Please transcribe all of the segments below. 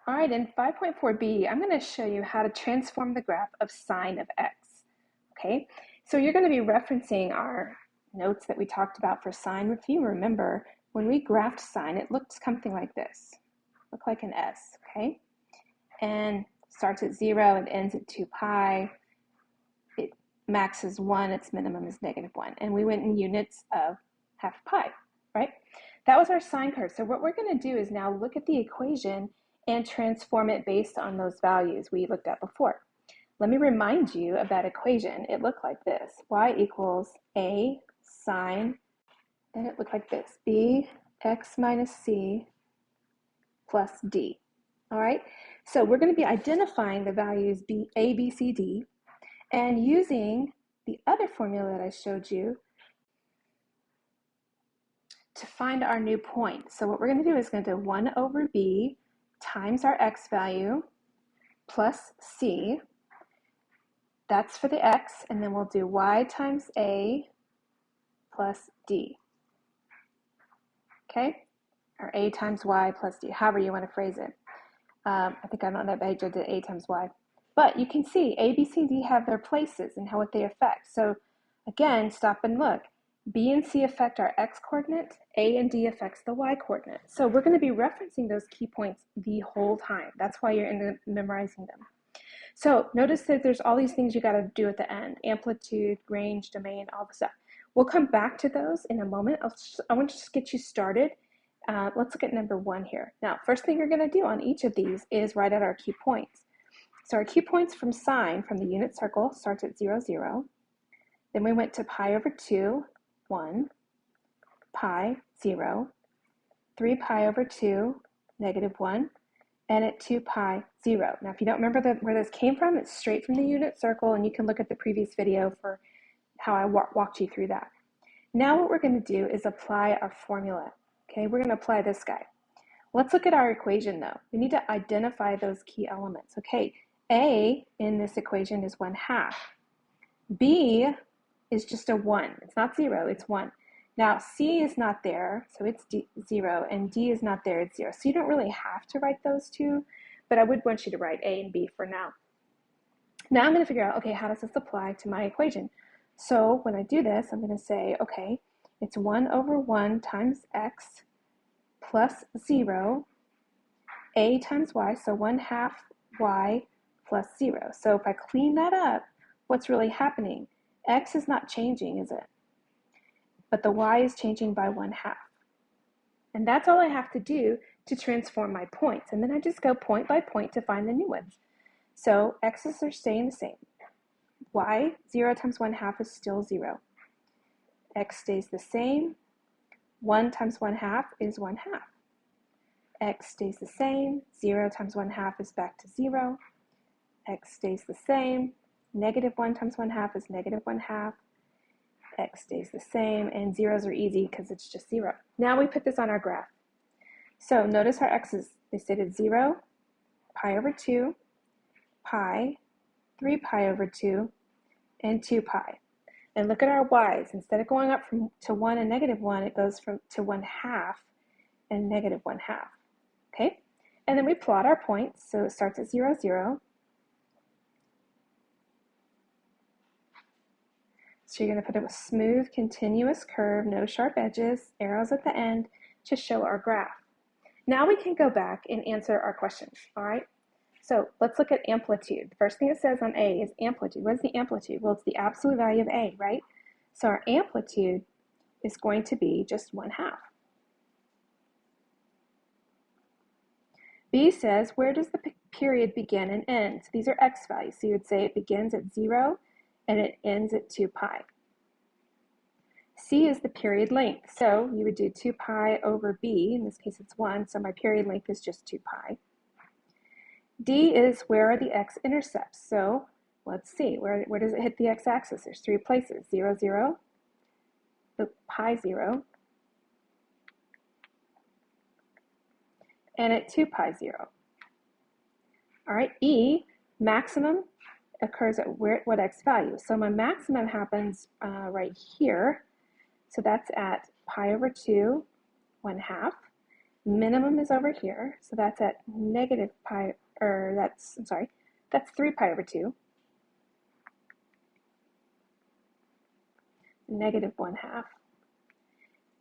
All right, in 5.4b, I'm going to show you how to transform the graph of sine of x. Okay, so you're going to be referencing our notes that we talked about for sine. If you remember, when we graphed sine, it looked something like this. Looked like an S, okay? And starts at 0 and ends at 2 pi. It max is 1, its minimum is -1. And we went in units of half pi, right? That was our sine curve. So what we're going to do is now look at the equation and transform it based on those values we looked at before. Let me remind you of that equation. It looked like this. Y equals A sine, and it looked like this. B x minus c plus d. All right? So we're going to be identifying the values A, B, C, D, and using the other formula that I showed you to find our new point. So what we're going to do is going to do 1 over b times our x value plus c. That's for the x, and then we'll do y times a plus d. Okay? Or a times y plus d, however you want to phrase it. I think I'm on that page, I did a times y. But you can see a, b, c, d have their places and what they affect. So again, stop and look. B and C affect our x-coordinate, A and D affects the y-coordinate. So we're going to be referencing those key points the whole time. That's why you're memorizing them. So notice that there's all these things you got to do at the end. Amplitude, range, domain, all the stuff. We'll come back to those in a moment. I want to just get you started. Let's look at number 1 here. Now, first thing you're going to do on each of these is write out our key points. So our key points from sine, from the unit circle, starts at 0, 0. Then we went to pi over 2, 1, pi, 0, 3 pi over 2, -1, and at 2 pi, 0. Now, if you don't remember where this came from, it's straight from the unit circle, and you can look at the previous video for how I walked you through that. Now what we're going to do is apply our formula. Okay, we're going to apply this guy. Let's look at our equation, though. We need to identify those key elements. Okay, A in this equation is 1/2. B is just a 1. It's not 0, it's 1. Now, C is not there, so it's 0, and D is not there, it's 0. So you don't really have to write those two, but I would want you to write A and B for now. Now I'm going to figure out, okay, how does this apply to my equation? So when I do this, I'm going to say, okay, it's 1 over 1 times x plus 0, A times y, so 1/2 y plus 0. So if I clean that up, what's really happening? X is not changing, is it? But the y is changing by 1/2. And that's all I have to do to transform my points. And then I just go point by point to find the new ones. So x's are staying the same. Y, 0 times 1/2 is still 0. X stays the same. 1 times 1/2 is 1/2. X stays the same. 0 times 1/2 is back to 0. X stays the same. -1 times 1/2 is -1/2. X stays the same, and zeros are easy because it's just 0. Now we put this on our graph. So notice our x's, they stayed at 0, pi over 2, pi, 3 pi over 2, and 2 pi. And look at our y's. Instead of going up to 1 and -1, it goes to 1/2 and -1/2. Okay? And then we plot our points. So it starts at 0, 0. So you're going to put a smooth, continuous curve, no sharp edges, arrows at the end to show our graph. Now we can go back and answer our questions, all right? So let's look at amplitude. The first thing it says on A is amplitude. What is the amplitude? Well, it's the absolute value of A, right? So our amplitude is going to be just 1/2. B says, where does the period begin and end? So these are x values. So you would say it begins at 0 and it ends at 2 pi. C is the period length. So you would do 2 pi over B. In this case, it's 1. So my period length is just 2 pi. D is where are the x-intercepts? So let's see. Where does it hit the x-axis? There's 3 places. 0, 0, the pi 0, and at 2 pi 0. All right, E, maximum occurs at what x value? So my maximum happens right here. So that's at pi over 2, 1/2. Minimum is over here, so that's at negative pi, or that's, I'm sorry, that's 3 pi over 2, negative 1/2.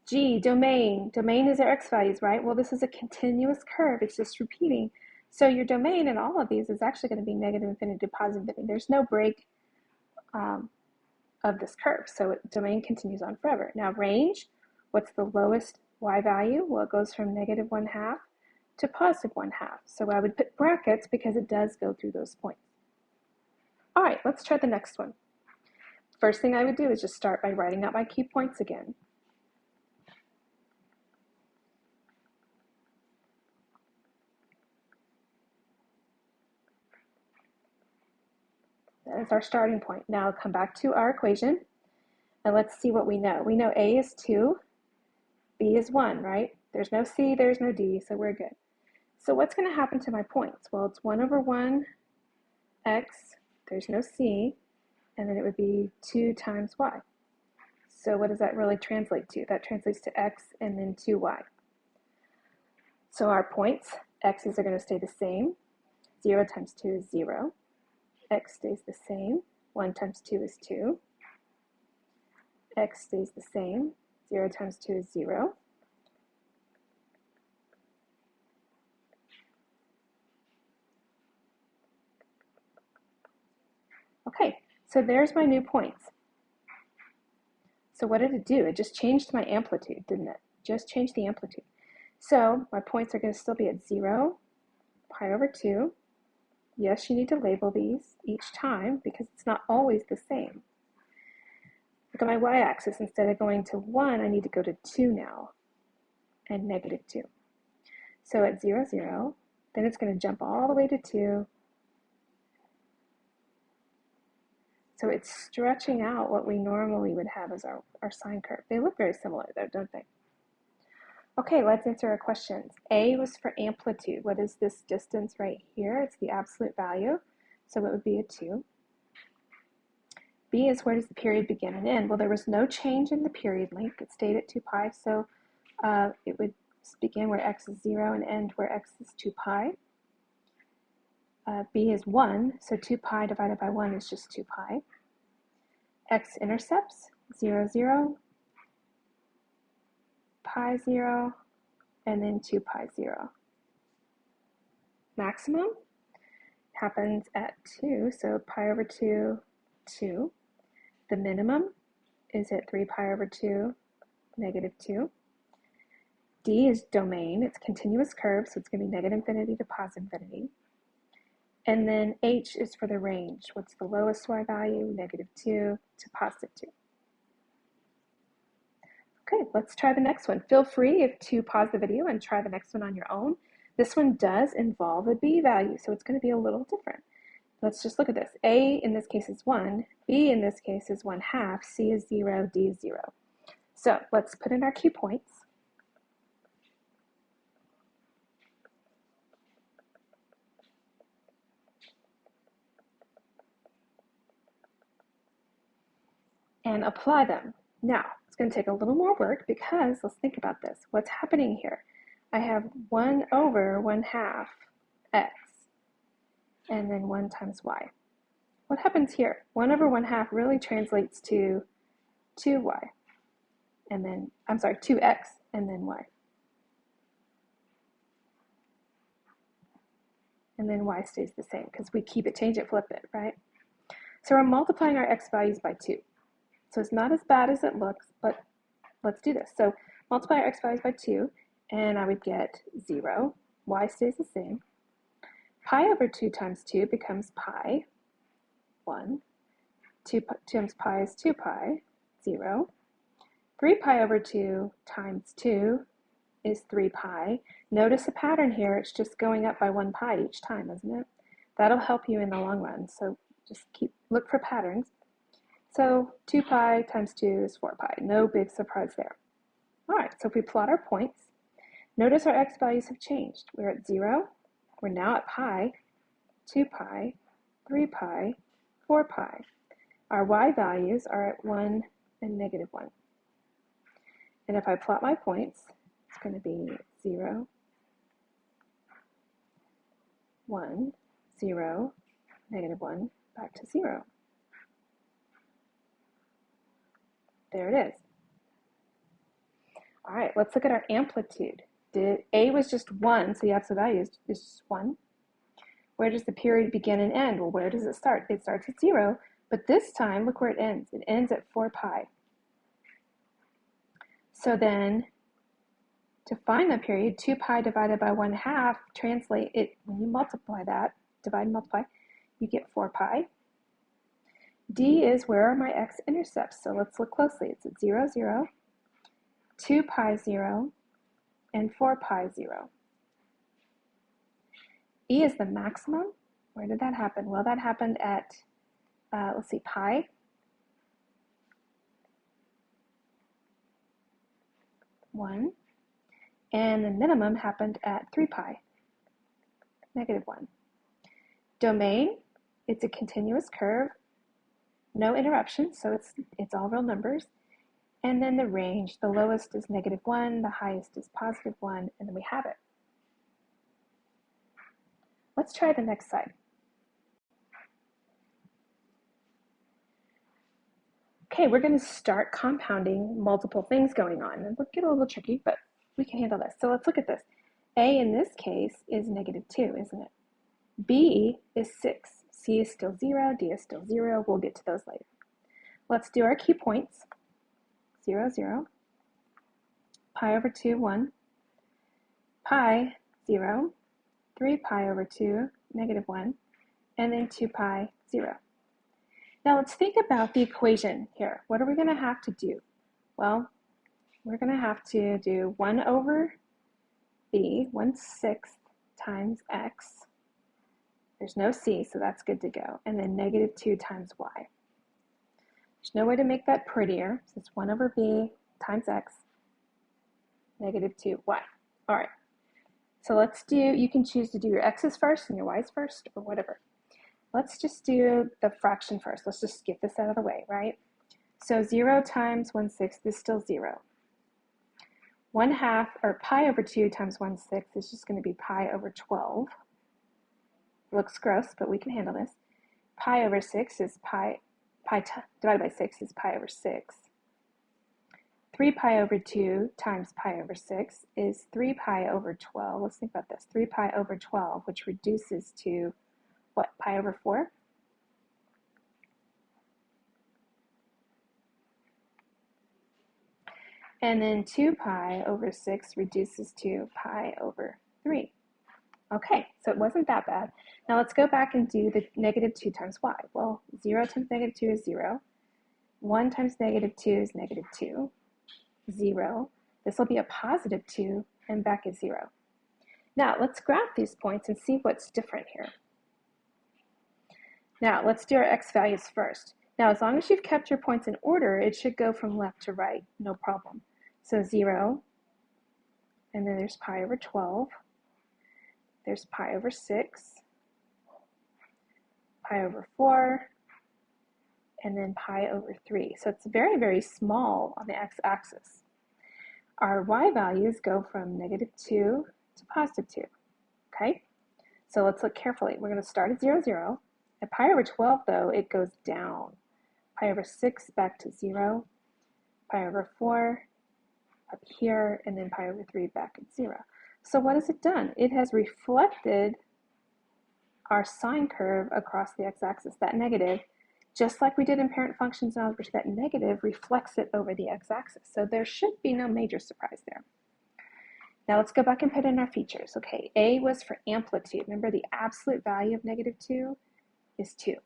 G, domain. Domain is our x values, right? Well, this is a continuous curve. It's just repeating. So your domain in all of these is actually going to be negative infinity to positive infinity. There's no break of this curve. So domain continues on forever. Now range, what's the lowest y value? Well, it goes from negative 1/2 to positive 1/2. So I would put brackets because it does go through those points. All right, let's try the next one. First thing I would do is just start by writing out my key points again. That is our starting point. Now come back to our equation and let's see what we know. We know A is 2, B is 1, right? There's no C, there's no D, so we're good. So what's going to happen to my points? Well, it's 1 over 1 x, there's no C, and then it would be 2 times y. So what does that really translate to? That translates to x and then 2y. So our points, x's are going to stay the same. 0 times 2 is 0. X stays the same. 1 times 2 is 2. X stays the same. 0 times 2 is 0. Okay, so there's my new points. So what did it do? It just changed my amplitude, didn't it? Just changed the amplitude. So my points are going to still be at 0, pi over 2. Yes, you need to label these each time because it's not always the same. Look at my y-axis. Instead of going to 1, I need to go to 2 now, and negative 2. So at 0, 0, then it's going to jump all the way to 2. So it's stretching out what we normally would have as our sine curve. They look very similar though, don't they? Okay, let's answer our questions. A was for amplitude. What is this distance right here? It's the absolute value, so it would be a 2. B is where does the period begin and end? Well, there was no change in the period length. It stayed at 2 pi, so it would begin where x is 0 and end where x is 2 pi. B is 1, so 2 pi divided by 1 is just 2 pi. X-intercepts, 0, 0, pi 0, and then 2 pi 0. Maximum happens at 2, so pi over 2, 2. The minimum is at 3 pi over 2, negative 2. D is domain. It's continuous curve, so it's going to be negative infinity to positive infinity. And then H is for the range. What's the lowest y value? Negative 2 to positive 2. Okay, let's try the next one. Feel free to pause the video and try the next one on your own. This one does involve a B value, so it's going to be a little different. Let's just look at this. A in this case is 1, B in this case is 1/2, C is 0, D is 0. So let's put in our key points. And apply them. Now, it's going to take a little more work because let's think about this. What's happening here? I have 1 over 1/2 x and then 1 times y. What happens here? 1 over 1/2 really translates to 2y and then, 2x and then y. And then y stays the same because we keep it, change it, flip it, right? So we're multiplying our x values by 2. So it's not as bad as it looks, but let's do this. So multiply our x values by 2, and I would get 0. Y stays the same. Pi over 2 times 2 becomes pi, 1. 2 times pi is 2 pi, 0. 3 pi over 2 times 2 is 3 pi. Notice a pattern here. It's just going up by 1 pi each time, isn't it? That'll help you in the long run. So just look for patterns. So 2 pi times 2 is 4 pi. No big surprise there. All right, so if we plot our points, notice our x values have changed. We're at 0. We're now at pi, 2 pi, 3 pi, 4 pi. Our y values are at 1 and negative 1. And if I plot my points, it's going to be 0, 1, 0, -1, back to 0. There it is. All right, let's look at our amplitude. A was just 1, so the absolute value is just 1. Where does the period begin and end? Well, where does it start? It starts at 0, but this time, look where it ends. It ends at 4 pi. So then, to find the period, 2 pi divided by 1/2, translate it, when you multiply that, divide and multiply, you get 4 pi. D is where are my x-intercepts? So let's look closely. It's at 0, 0, 2 pi 0, and 4 pi 0. E is the maximum. Where did that happen? Well, that happened at, let's see, pi. One. And the minimum happened at 3 pi, -1. Domain, it's a continuous curve, no interruptions, so it's all real numbers. And then the range, the lowest is -1, the highest is +1, and then we have it. Let's try the next side. Okay, we're going to start compounding multiple things going on. And it'll get a little tricky, but we can handle this. So let's look at this. A in this case is -2, isn't it? B is 6. C is still 0. D is still 0. We'll get to those later. Let's do our key points. 0, 0. Pi over 2, 1. Pi, 0. 3 pi over 2, -1. And then 2 pi, 0. Now let's think about the equation here. What are we going to have to do? Well, we're going to have to do 1 over b, 1/6 times x. There's no c, so that's good to go. And then -2 times y. There's no way to make that prettier. So it's 1 over b times x, -2y. All right. So let's do, you can choose to do your x's first and your y's first or whatever. Let's just do the fraction first. Let's just get this out of the way, right? So 0 times 1/6 is still 0. 1/2, or pi over 2 times 1/6 is just going to be pi over 12. Looks gross, but we can handle this. Pi over 6 is pi divided by 6 is pi over 6. 3 pi over 2 times pi over 6 is 3 pi over 12. Let's think about this. 3 pi over 12, which reduces to what, pi over 4? And then 2 pi over 6 reduces to pi over 3. Okay, so it wasn't that bad. Now let's go back and do the -2 times y. Well, 0 times -2 is 0. 1 times -2 is -2. 0. This will be a +2, and back is 0. Now let's graph these points and see what's different here. Now, let's do our x values first. Now, as long as you've kept your points in order, it should go from left to right, no problem. So 0, and then there's pi over 12, there's pi over 6, pi over 4, and then pi over 3. So it's very, very small on the x-axis. Our y values go from -2 to +2, okay? So let's look carefully. We're going to start at 0, 0. At pi over 12, though, it goes down. Pi over 6 back to 0, pi over 4 up here, and then pi over 3 back at 0. So what has it done? It has reflected our sine curve across the x-axis, that negative, just like we did in parent functions and algebra, that negative reflects it over the x-axis. So there should be no major surprise there. Now let's go back and put in our features. Okay, A was for amplitude. Remember the absolute value of -2? Is 2.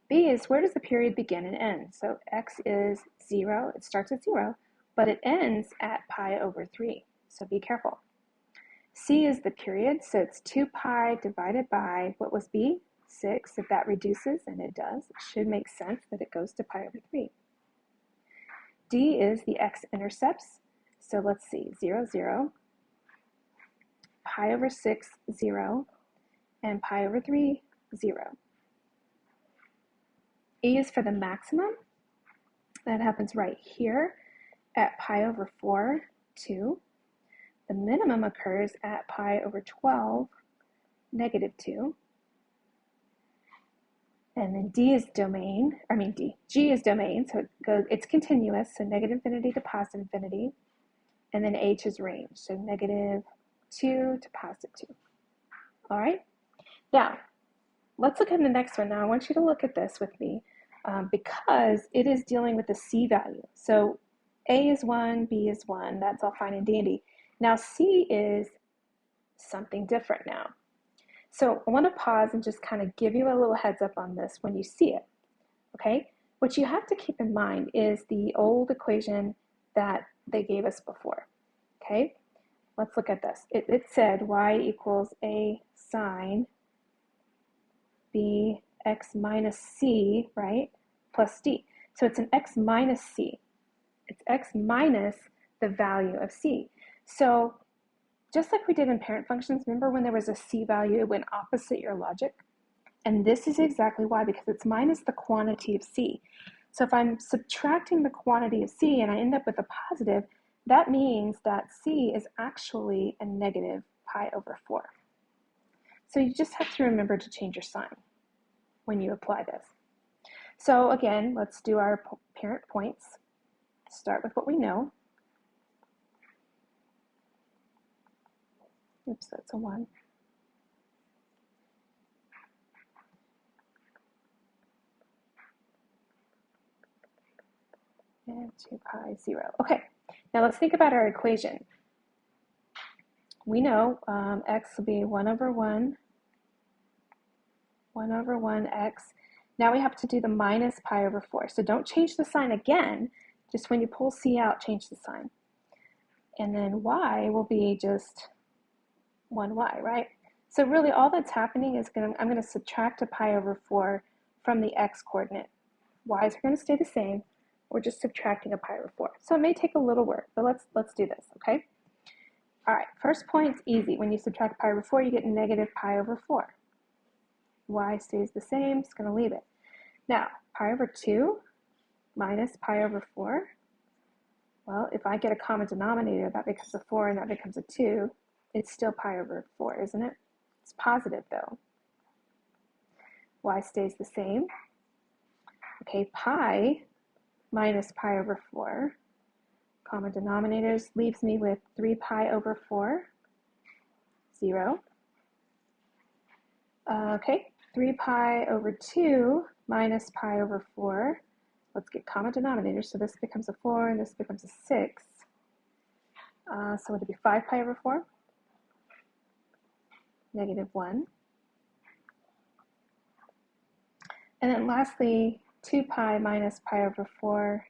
B is where does the period begin and end? So x is 0, it starts at 0, but it ends at pi over 3, so be careful. C is the period, so it's 2 pi divided by, what was B? 6. If that reduces, and it does, it should make sense that it goes to pi over 3. D is the x-intercepts, so let's see, 0, 0, pi over 6, 0, and pi over 3, 0. E is for the maximum. That happens right here at pi over 4, 2. The minimum occurs at pi over 12, negative 2. And then G is domain, so it's continuous, so negative infinity to positive infinity. And then H is range, so negative 2 to positive 2. All right? Now, let's look at the next one. Now, I want you to look at this with me because it is dealing with the C value. So A is 1, B is 1. That's all fine and dandy. Now, C is something different now. So I want to pause and just kind of give you a little heads up on this when you see it, okay? What you have to keep in mind is the old equation that they gave us before, okay? Let's look at this. It said y equals a sine b x minus c, right, plus d. So it's an x minus c. It's x minus the value of c. So just like we did in parent functions, remember when there was a c value, it went opposite your logic? And this is exactly why, because it's minus the quantity of c. So if I'm subtracting the quantity of c and I end up with a positive, that means that c is actually a negative pi over 4. So you just have to remember to change your sign when you apply this. So again, let's do our parent points. Start with what we know. Oops, that's a 1. And 2 pi 0. Okay, now let's think about our equation. We know x will be 1 over 1 over 1x. Now we have to do the minus pi over 4. So don't change the sign again. Just when you pull c out, change the sign. And then y will be just 1y, right? So really all that's happening is I'm going to subtract a pi over 4 from the x coordinate. Y's are going to stay the same. We're just subtracting a pi over 4. So it may take a little work, but let's do this, okay? All right, first point's easy. When you subtract pi over 4, you get negative pi over 4. Y stays the same, just going to leave it. Now, pi over 2 minus pi over 4. Well, if I get a common denominator, that becomes a 4 and that becomes a 2. It's still pi over 4, isn't it? It's positive, though. Y stays the same. Okay, pi minus pi over 4. Common denominators leaves me with 3 pi over 4, 0. Okay, 3 pi over 2 minus pi over 4. Let's get common denominators. So this becomes a 4 and this becomes a 6. So would it be 5 pi over 4? Negative 1. And then lastly, 2 pi minus pi over 4,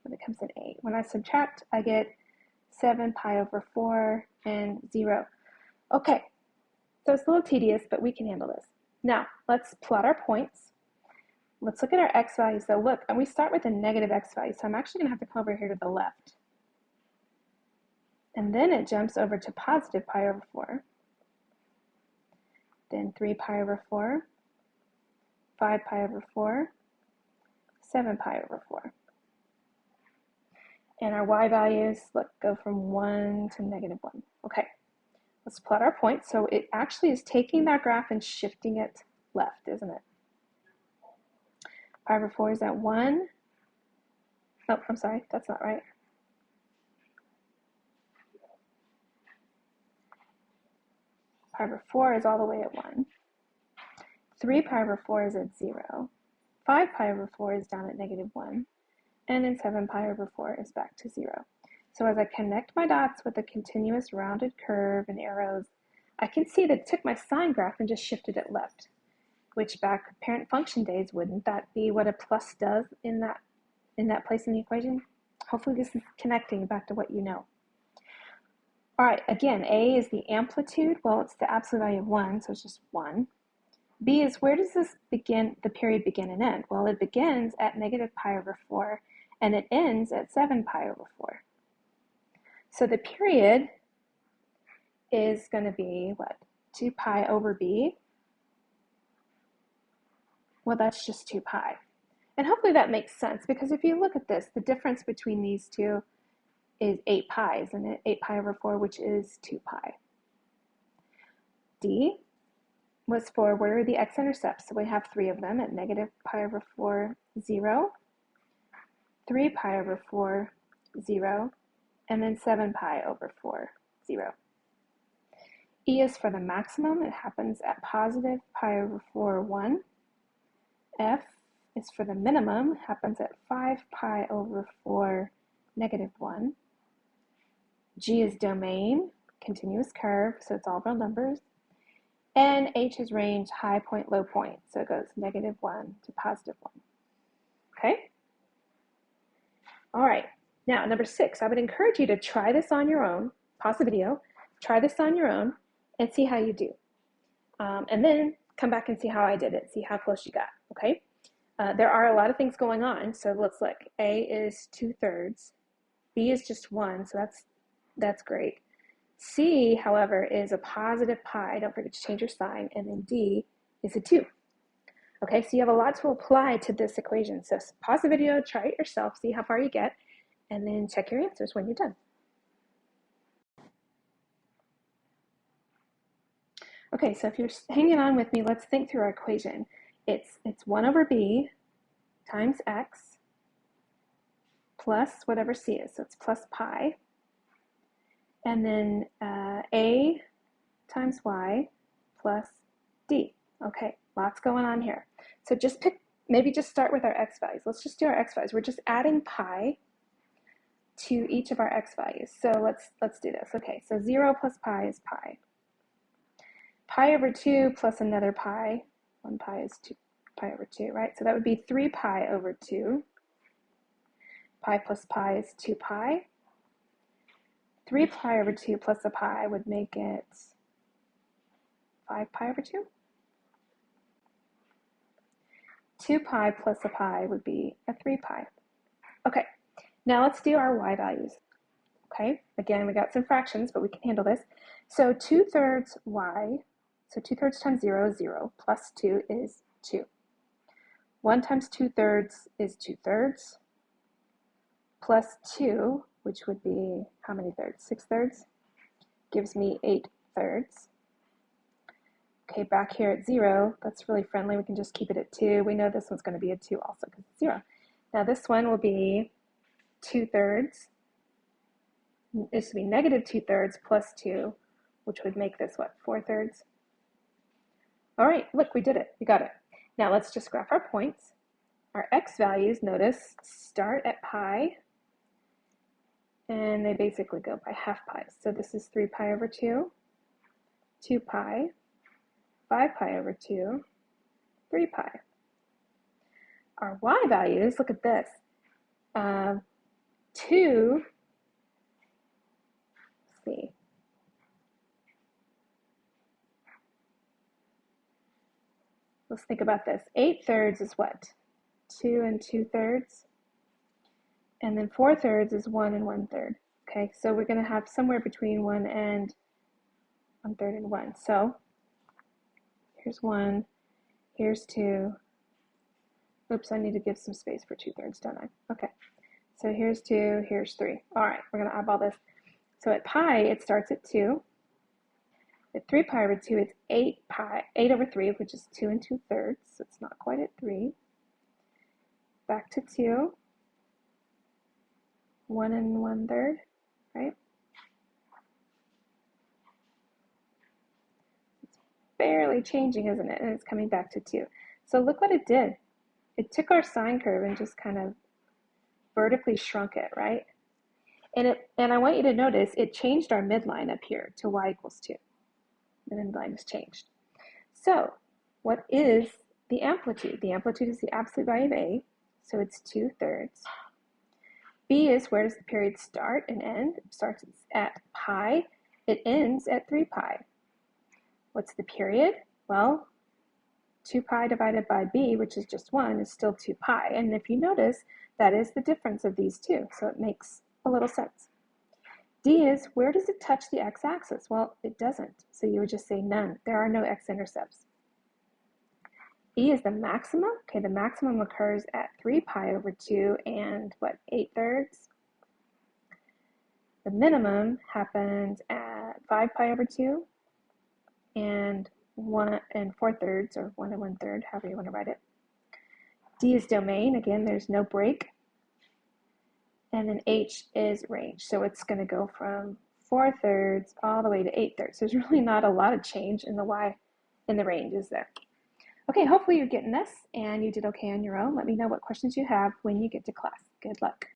it becomes an 8. When I subtract, I get 7 pi over 4 and 0. Okay, so it's a little tedious, but we can handle this. Now, let's plot our points. Let's look at our x values. So look, and we start with a negative x value, so I'm actually going to have to come over here to the left. And then it jumps over to positive pi over 4. Then 3 pi over 4, 5 pi over 4, 7 pi over 4. And our y values, look, go from 1 to negative 1. Okay, let's plot our points. So it actually is taking that graph and shifting it left, isn't it? Pi over 4 is at 1. Oh, I'm sorry, that's not right. Pi over 4 is all the way at 1. 3 pi over 4 is at 0. 5 pi over 4 is down at negative 1. And then 7 pi over 4 is back to 0. So as I connect my dots with a continuous rounded curve and arrows, I can see that it took my sine graph and just shifted it left, which back parent function days, wouldn't that be what a plus does in that place in the equation? Hopefully this is connecting back to what you know. All right, again, A is the amplitude. Well, it's the absolute value of 1, so it's just 1. B is where does this begin, the period begin and end? Well, it begins at negative pi over 4, and it ends at 7 pi over 4. So the period is going to be, what, 2 pi over B? Well, that's just 2 pi. And hopefully that makes sense, because if you look at this, the difference between these two is 8 pi, isn't it? 8 pi over 4, which is 2 pi. D was for what are the x-intercepts? So we have 3 of them at negative pi over 4, 0, 3 pi over 4, 0, and then 7 pi over 4, 0. E is for the maximum. It happens at positive pi over 4, 1. F is for the minimum. It happens at 5 pi over 4, negative 1. G is domain, continuous curve, so it's all real numbers. And H is range, high point, low point, so it goes negative 1 to positive 1. Okay? All right, now number 6, I would encourage you to try this on your own, pause the video, try this on your own, and see how you do. And then come back and see how I did it, see how close you got, okay? There are a lot of things going on, so let's look. A is 2/3, B is just 1, so that's great. C, however, is a positive pi, don't forget to change your sign, and then D is a 2. Okay, so you have a lot to apply to this equation. So pause the video, try it yourself, see how far you get, and then check your answers when you're done. Okay, so if you're hanging on with me, let's think through our equation. It's 1 over b times x plus whatever c is, so it's plus pi. And then a times y plus d. Okay, lots going on here. So maybe just start with our x values. Let's just do our x values. We're just adding pi to each of our x values. So let's do this. Okay, so 0 plus pi is pi. Pi over 2 plus another pi. 1 pi is 2 pi over 2, right? So that would be 3 pi over 2. Pi plus pi is 2 pi. 3 pi over 2 plus a pi would make it 5 pi over 2. 2 pi plus a pi would be a 3 pi. Okay, now let's do our y values. Okay, again, we got some fractions, but we can handle this. So 2/3 y, so 2/3 times 0 is 0, plus 2 is 2. 1 times 2/3 is 2/3, plus 2, which would be how many thirds? 6/3, gives me 8/3. Okay, back here at 0, that's really friendly. We can just keep it at 2. We know this one's going to be a 2 also because it's 0. Now this one will be 2/3. This would be negative 2/3 plus 2, which would make this what? 4/3. All right, look, we did it. We got it. Now let's just graph our points. Our x values, notice, start at pi, and they basically go by half pi. So this is 3 pi over 2, 2 pi, 5 pi over 2, 3 pi. Our y values, look at this. 2, let's see. Let's think about this. 8/3 is what? 2 and 2/3. And then 4/3 is 1 and 1/3. Okay, so we're going to have somewhere between 1 and 1/3 and 1. So here's 1, here's 2. Oops, I need to give some space for 2/3, don't I? Okay, so here's 2, here's 3. All right, we're going to eyeball this. So at pi, it starts at 2. At 3 pi over 2, it's 8 over 3, which is 2 and 2/3, so it's not quite at 3. Back to 2, 1 and 1/3, right? It's barely changing, isn't it? And it's coming back to 2. So look what it did. It took our sine curve and just kind of vertically shrunk it, right? And I want you to notice it changed our midline up here to y equals 2. The midline has changed. So what is the amplitude? The amplitude is the absolute value of A, so it's 2/3. B is where does the period start and end? It starts at pi. It ends at 3 pi. What's the period? Well, 2 pi divided by b, which is just 1, is still 2 pi. And if you notice, that is the difference of these two, so it makes a little sense. D is, where does it touch the x-axis? Well, it doesn't, so you would just say none. There are no x-intercepts. E is the maximum. Okay, the maximum occurs at 3 pi over 2 and what, 8/3? The minimum happens at 5 pi over 2 and 1 and 4/3, or 1 and 1/3, however you want to write it. D is domain. Again, there's no break. And then H is range. So it's going to go from 4/3 all the way to 8/3. There's really not a lot of change in the Y in the range, is there? Okay, hopefully you're getting this and you did okay on your own. Let me know what questions you have when you get to class. Good luck.